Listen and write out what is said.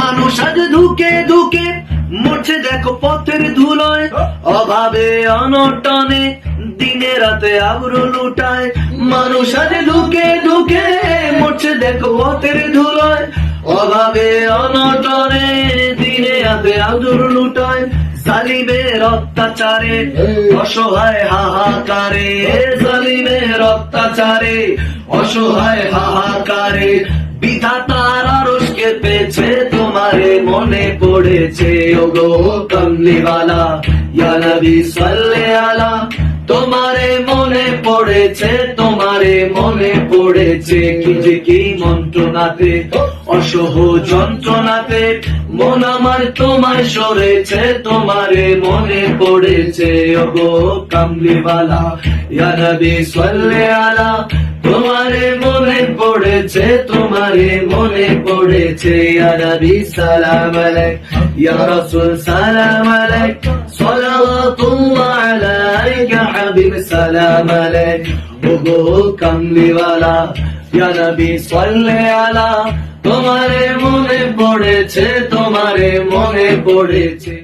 মানুষ আজ ধুকে ধুকে মরছে দেখো পথের ধুলোয়, অভাবে অনটনে দিনে রাতে আবরু লুটায়। মানুষ আজ ধুকে ধুকে মরছে দেখো পথের ধুলোয়, অভাবে অনটনে দিনে রাতে আবরু লুটায়। জালিমের অত্যাচারে অসহায় হাহাকারে, জালিমের অত্যাচারে অসহায় হাহাকারে বিধাতার আরশকে পেয়েছে তোমারে মনে পড়েছে। ওগো কমলিওয়ালা ইয়া নবী সাল্লি আলা, তোমারে মনে পড়েছে, তোমারে মনে পড়েছে। কি যে কি মন্ত্রণাতে অসহ যন্ত্রণাতে মন আমার তোমায় সরেছে, তোমারে মনে পড়েছে। ওগো কমলিওয়ালা ইয়া নবী সাল্লি আলা, তোমারে মনে পড়েছে, তোমারে মনে পড়েছে। ইয়া নবী সালাম আলাইক, ইয়া রাসূল সালাম আলাইক, সালাওয়াতুল্লাহ আলাইকা হাবিব সালাম আলাইক। ওগো কমলিওয়ালা ইয়া নবী সাল্লি আলা, তোমারে মনে পড়েছে, তোমারে মনে পড়েছে।